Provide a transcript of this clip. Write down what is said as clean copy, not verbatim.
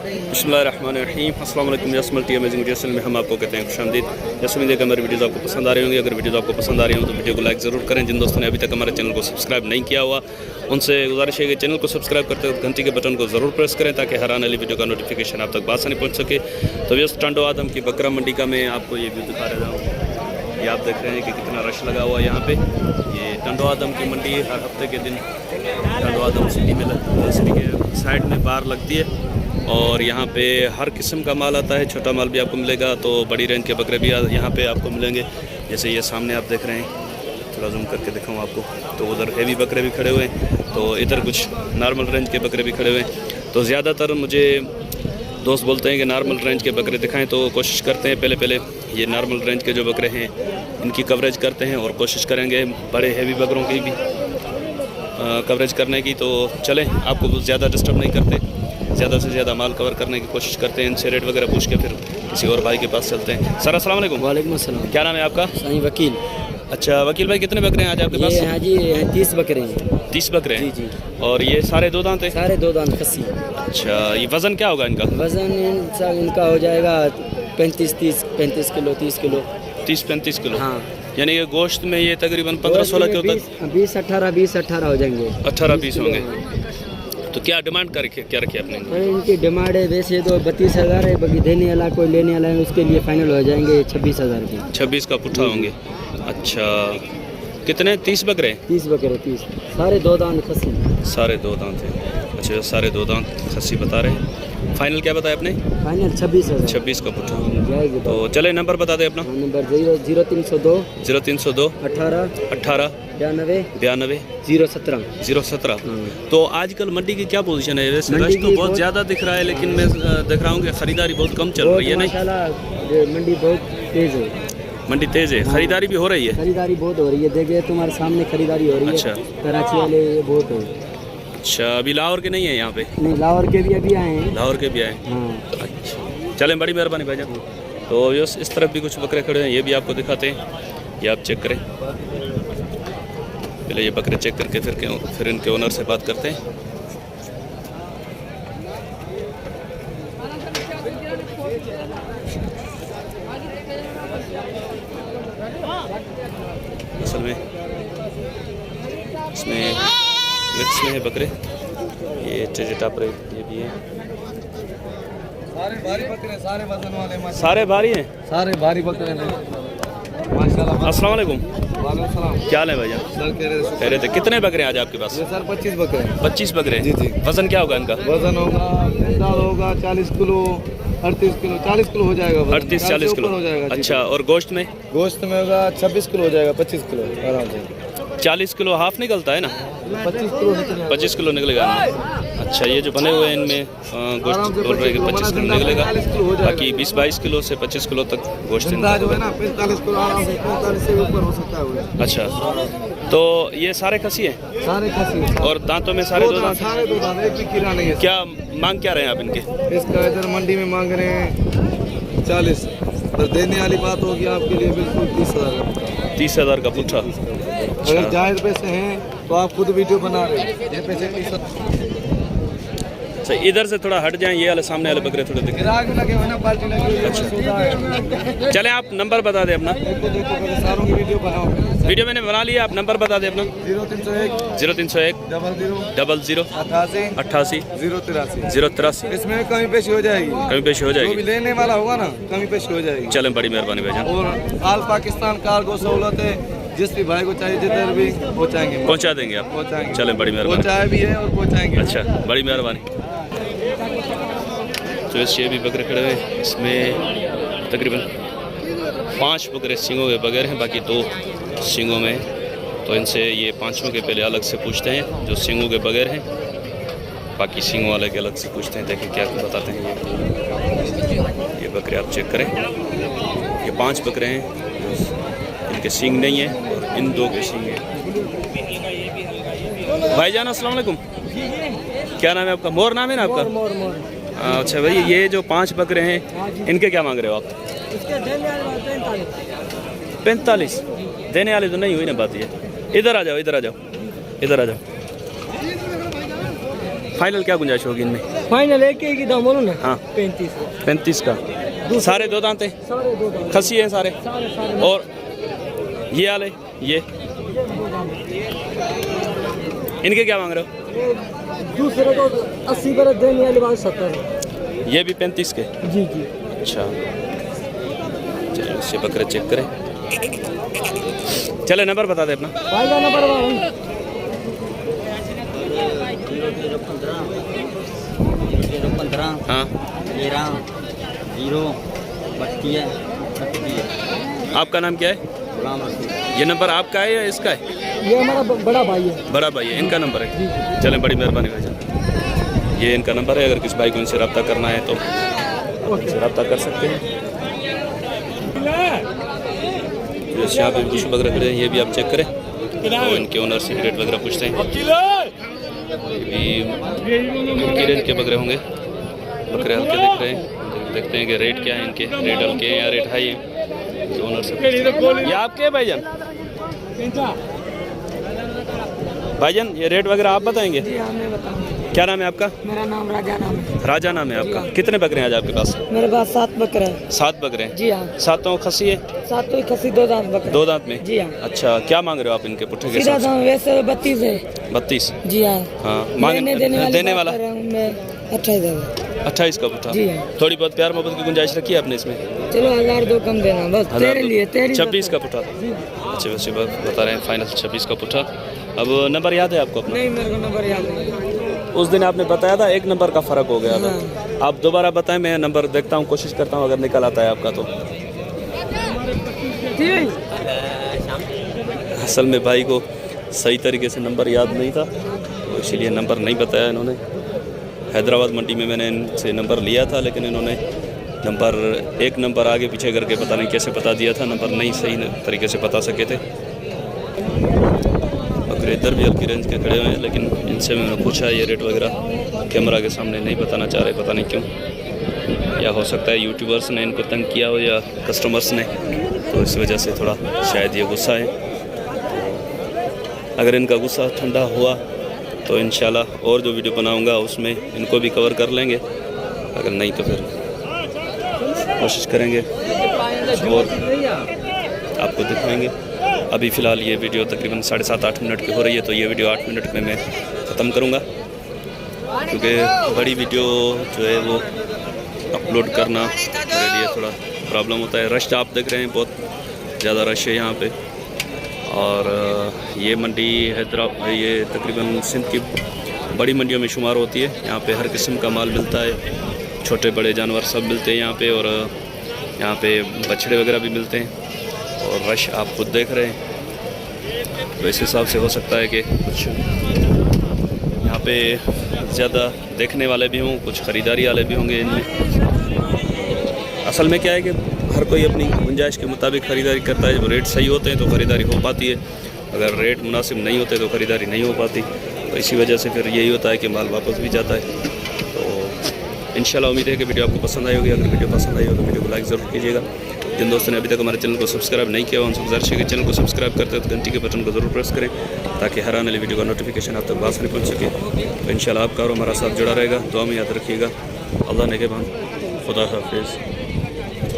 बिस्मिल्लाहिर्रहमानिर्रहीम। अस्सलाम वालेकुम। यसमल टी अमेजिंग वीडियोज़ में हम आपको कहते हैं खुशामदीद। जैसे उम्मीद है कि हमारी वीडियोज़ आपको पसंद आ रही होंगी। अगर वीडियोज़ आपको पसंद आ रही हो तो वीडियो को लाइक ज़रूर करें। जिन दोस्तों ने अभी तक हमारे चैनल को सब्सक्राइब नहीं किया हुआ उनसे गुजारिश है कि चैनल को सब्सक्राइब करते वक्त घंटी के बटन को ज़रूर प्रेस करें ताकि हर आने वाली वीडियो का नोटिफिकेशन आप तक बासानी पहुँच सके। तो ये टंडो आदम की बकरा मंडी का मैं आपको ये व्यू दिखा रहा हूँ। ये आप देख रहे हैं कि कितना रश लगा हुआ है यहाँ पे। ये टंडो आदम की मंडी हर हफ्ते के दिन टंडो आदम सिटी में सिटी के साइड में बाहर लगती है और यहाँ पे हर किस्म का माल आता है। छोटा माल भी आपको मिलेगा तो बड़ी रेंज के बकरे भी यहाँ पे आपको मिलेंगे। जैसे ये सामने आप देख रहे हैं, थोड़ा जूम करके दिखाऊँ आपको, तो उधर हेवी बकरे भी खड़े हुए हैं, तो इधर कुछ नॉर्मल रेंज के बकरे भी खड़े हुए हैं। तो ज़्यादातर मुझे दोस्त बोलते हैं कि नॉर्मल रेंज के बकरे दिखाएं, तो कोशिश करते हैं पहले ये नॉर्मल रेंज के जो बकरे हैं इनकी कवरेज करते हैं और कोशिश करेंगे बड़े हेवी बकरों की भी कवरेज करने की। तो चलें, आपको ज़्यादा डिस्टर्ब नहीं करते, ज़्यादा से ज़्यादा माल कवर करने की कोशिश करते हैं। इनसे रेट वगैरह पूछ के फिर किसी और भाई के पास चलते हैं। सर अस्सलाम वालेकुम। वालेकुम अस्सलाम। क्या नाम है आपका? साईं वकील। अच्छा वकील भाई, कितने बकरे हैं आज आपके पास? हाँ जी, 30 बकरे हैं। 30 बकरे हैं? जी। और ये सारे दो दांत हैं? सारे दो दांत खस्सी। अच्छा, ये वज़न क्या होगा इनका? वज़न इनका हो जाएगा 35 किलो 30 किलो 30-35 किलो। हाँ, यानी कि गोश्त में ये तकरीबन 15-16 किलो तक 20-18 हो जाएंगे। 18-20 होंगे। तो क्या डिमांड करके क्या रखी आपने? इनकी डिमांड है वैसे तो 32,000 है, बाकी देने वाला कोई लेने वाला है उसके लिए फाइनल हो जाएंगे 26,000 के। 26 का पुट्ठा होंगे। अच्छा, कितने? 30 बकरे? 30 बकरे 30, सारे दो दांत खस्सी। सारे दो दांत हैं। अच्छा, सारे दो दांत खस्सी बता रहे हैं। फाइनल क्या बताया आपने? फाइनल 26,000। 26 का पुट्ठा जाएगी। तो चले नंबर बता दें अपना। नंबर 0302 0302 18 18 92 92 017 017। तो आजकल मंडी की क्या पोजीशन है? वैसे रश तो बहुत ज़्यादा दिख रहा है, लेकिन मैं देख रहा हूँ कि ख़रीदारी बहुत कम चल रही है। नहीं, मंडी बहुत तेज़ है। मंडी तेज़ है, ख़रीदारी भी हो रही है? खरीदारी बहुत हो रही है, देखिए तुम्हारे सामने खरीदारी हो रही है। अच्छा, कराची वाले ये बहुत है। अच्छा, अभी लाहौर के नहीं है यहाँ पे? नहीं, लाहौर के भी अभी आए हैं। लाहौर के भी आए? हाँ। अच्छा, चलें, बड़ी मेहरबानी भाईजान। तो इस तरफ भी कुछ बकरे खड़े हैं, ये भी आपको दिखाते हैं, ये आप चेक करें। पहले ये बकरे चेक करके फिर इनके ओनर से बात करते हैं। असल में इसमें मिक्स में है बकरे, ये टापर ये भी है। सारे भारी बकरे, सारे वजन वाले, सारे भारी हैं, सारे भारी बकरे हैं माशाल्लाह। अस्सलाम वालेकुम। वालेकुम सलाम। क्या हाल है भैया? सर कह रहे थे कितने बकरे हैं आज आपके पास? ये सर 25 बकरे हैं। 25 बकरे? जी जी। वजन क्या होगा इनका? वजन होगा दाल होगा 40 किलो 38 किलो 40 किलो हो जाएगा। 38-40 किलो हो जाएगा। अच्छा, और गोश्त में? गोश्त में होगा 26 किलो हो जाएगा, 25 किलो आराम से। 40 किलो हाफ निकलता है ना? 25 किलो निकलेगा। 25 किलो निकलेगा। अच्छा, ये जो बने हुए हैं इनमें गोश्त बोल रहे हैं कि 25 किलो निकलेगा, बाकी 20-22 किलो से 25 किलो तक गोश्त जिंदा जो है ना 45 किलो आराम से, 45 से ऊपर हो सकता है। अच्छा, तो ये सारे खसी हैं? सारे खसी और दांतों में सारे दो दांत? सारे दो दांत, एक भी कीड़ा नहीं है। क्या मांग क्या रहे हैं आप इनके? इसका इधर मंडी में मांग रहे हैं 40, पर देने वाली बात होगी आपके लिए बिल्कुल 30,000 का। 30,000 का पुट्ठा। अगर जायज़ पैसे हैं तो आप खुद वीडियो बना रहे हैं, ये पैसे 30,000। अच्छा, इधर से थोड़ा हट जाएं, ये वाले सामने वाले बकरे थोड़े दिखे। ग्राहक लगे हुए ना, पार्टी लगी हुई है, सौदा है। चलें, आप नंबर बता दें अपना। देखो पहले सारों की वीडियो बनाओ। वीडियो मैंने बना लिया, आप नंबर बता दें अपना। 0301 0301 00 88 88 083। 083। इसमें कमी पेशी हो जाएगी, कमी पेशी हो जो भी जाएगी। लेने वाला होगा ना कमी पेशी हो जाएगी। चलें, बड़ी मेहरबानी भाईजान। और आल पाकिस्तान कार्गो सहूलत है, जिस भी भाई को चाहिए जिधर भी पहुँचाएंगे, पहुंचा देंगे आप? पहुँचाएंगे। चलें, बड़ी मेहरबानी। पहुँचाए भी है और पहुँचाएंगे। अच्छा, बड़ी मेहरबानी। तो ये भी बकरे खड़े हुए, इसमें तकरीबन 5 बकरे सींगों के बगैर हैं, बाकी 2 सींगों में। तो इनसे ये 5 के पहले अलग से पूछते हैं जो सींगों के बगैर हैं, बाकी सींगों वाले के अलग से पूछते हैं। देखें क्या बताते हैं। ये बकरे आप चेक करें, ये 5 बकरे हैं, इनके सींग नहीं है और इन 2 के सींग हैं। भाईजान अस्सलाम वालेकुम। क्या नाम है आपका? मोर नाम है ना आपका? अच्छा भाई, ये जो 5 बकरे हैं इनके क्या मांग रहे हो आप? 45 देने वाले तो नहीं हुई ना बात। ये इधर आ जाओ, इधर आ जाओ, इधर आ जाओ। फाइनल क्या गुंजाइश होगी इनमें? फाइनल एक ही दाम बोलो ना। हाँ 35। 35 का। सारे दो दांत हैं, सारे दो दाम। खसी हैं सारे। सारे और ये वाले ये इनके क्या मांग रहे हो? दूसरे को 80 पर देने वाली बात 70। ये भी 35 के। जी जी। अच्छा चलिए इससे बकरे चेक करें। चले नंबर बता दे अपना। भाई का नंबर 15 हाँ 13 0 32। आपका नाम क्या है? ये नंबर आपका है या इसका है? ये हमारा बड़ा भाई है। बड़ा भाई है, इनका नंबर है। चलें बड़ी मेहरबानी भाईजान, ये इनका नंबर है। अगर किसी भाई को इनसे रब्ता करना है तो इनसे रब्ता कर सकते हैं। जैसे यहाँ पे कुछ बकरे खड़े हैं, ये भी आप चेक करें और इनके ओनर से रेट वगैरह पूछते हैं। ये भी इनकी रेंज के बकरे होंगे, बकरे हल्के दिख रहे हैं। देखते हैं कि रेट क्या है इनके, रेट हल्के हैं या रेट हाई है। ओनर से ये आपके हैं भाईजान? भाईजान ये रेट वगैरह आप बताएंगे? जी हाँ मैं बताऊँ। क्या नाम है आपका? मेरा नाम राजा नाम है। राजा नाम है आपका। कितने बकरे हैं आज आपके पास? मेरे पास 7 बकरे हैं। 7 बकरे हैं। जी हाँ। सातों खसी है? 7 तो खसी 2 दांत बकरे। 2 दांत में? जी हाँ। अच्छा क्या मांग रहे हो आप इनके पुट्ठे के सीधा हिसाब दाम वैसे 32 है। से? 32। जी हाँ। हाँ मांग देने वाला 28 का पुट्ठा। जी हाँ। थोड़ी बहुत प्यार मोहब्बत की गुंजाइश रखी है आपने इसमें? चलो 1000 2 कम देना बस तेरे लिए। 26 का पुट्ठा। अच्छा वैसे बता रहे हैं फाइनल 26 का पुट्ठा। अब नंबर याद है आपको अपना? नहीं मेरे को नंबर याद नहीं। उस दिन आपने बताया था, एक नंबर का फ़र्क हो गया था। आप दोबारा बताएं, मैं नंबर देखता हूँ, कोशिश करता हूँ अगर निकल आता है आपका तो। असल में भाई को सही तरीके से नंबर याद नहीं था तो इसीलिए नंबर नहीं बताया इन्होंने। हैदराबाद मंडी में मैंने इनसे नंबर लिया था, लेकिन इन्होंने एक नंबर आगे पीछे करके पता नहीं कैसे बता दिया था, नंबर नहीं सही तरीके से बता सके थे। बकरे इधर भी हल्की रेंज के खड़े हुए हैं, लेकिन इनसे मैंने पूछा ये रेट वगैरह कैमरा के सामने नहीं बताना चाह रहे, पता नहीं क्यों। या हो सकता है यूट्यूबर्स ने इनको तंग किया हो या कस्टमर्स ने, तो इस वजह से थोड़ा शायद ये गुस्सा है। अगर इनका गुस्सा ठंडा हुआ तो इंशाल्लाह और जो वीडियो बनाऊंगा उसमें इनको भी कवर कर लेंगे, अगर नहीं तो फिर कोशिश करेंगे और आपको दिखाएंगे। अभी फ़िलहाल ये वीडियो तकरीबन 7.5-8 मिनट की हो रही है, तो ये वीडियो 8 मिनट में मैं ख़त्म करूँगा, क्योंकि बड़ी वीडियो जो है वो अपलोड करना मेरे लिए थोड़ा प्रॉब्लम होता है। रश आप देख रहे हैं, बहुत ज़्यादा रश है यहाँ पे। और ये मंडी हैदराबाद, ये तकरीबन सिंध की बड़ी मंडियों में शुमार होती है। यहाँ पे हर किस्म का माल मिलता है, छोटे बड़े जानवर सब मिलते हैं यहाँ पे, और यहाँ पे बछड़े वगैरह भी मिलते हैं। और रश आप खुद देख रहे हैं, तो इस हिसाब से हो सकता है कि कुछ यहाँ पे ज़्यादा देखने वाले भी हों, कुछ ख़रीदारी वाले भी होंगे इनमें। असल में क्या है कि हर कोई अपनी गुंजाइश के मुताबिक ख़रीदारी करता है। जब रेट सही होते हैं तो ख़रीदारी हो पाती है, अगर रेट मुनासिब नहीं होते तो ख़रीदारी नहीं हो पाती। तो इसी वजह से फिर यही होता है कि माल वापस भी जाता है। तो इंशाल्लाह उम्मीद है कि वीडियो आपको पसंद आई होगी। अगर वीडियो पसंद आई हो तो वीडियो को लाइक ज़रूर कीजिएगा। जिन दोस्तों ने अभी तक हमारे चैनल को सब्सक्राइब नहीं किया, उनसे गुजारिश है कि चैनल को सब्सक्राइब करते हैं तो घंटी के बटन को ज़रूर प्रेस करें, ताकि हर आने वाली वीडियो का नोटिफिकेशन आप तक आसानी पहुँच सके। तो इंशाल्लाह आपका और हमारा साथ जुड़ा रहेगा। दुआ में याद रखिएगा। अल्लाह ने के बाद खुदा हाफिज़।